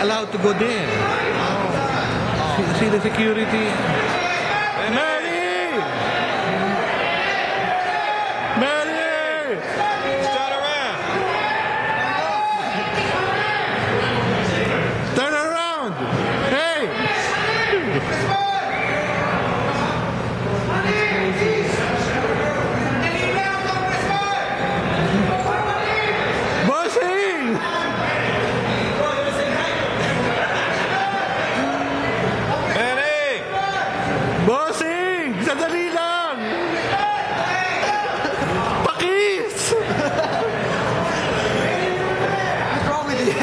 allowed to go there. See the security. Mary! Mary! Turn around. Turn around! Hey! Bossing! Manny! Bossing! Sandali lang! Pakis! What's wrong with you?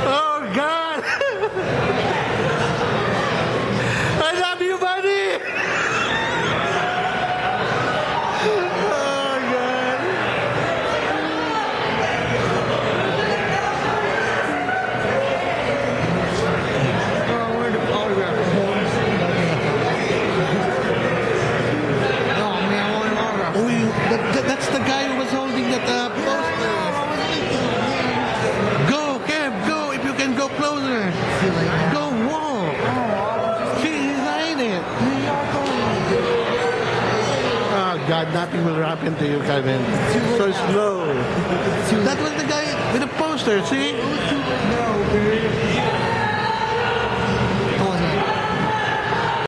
Oh, God! I love you, buddy! Oh, God! Oh, where'd the autograph? No, I mean, I want an autograph. Oh, that's the guy who was holding that poster. Go, Kev, go, if you can go closer. Go, walk. See, he's behind it. Oh, God, nothing will happen to you, Kevin. So slow. That was the guy with the poster, see?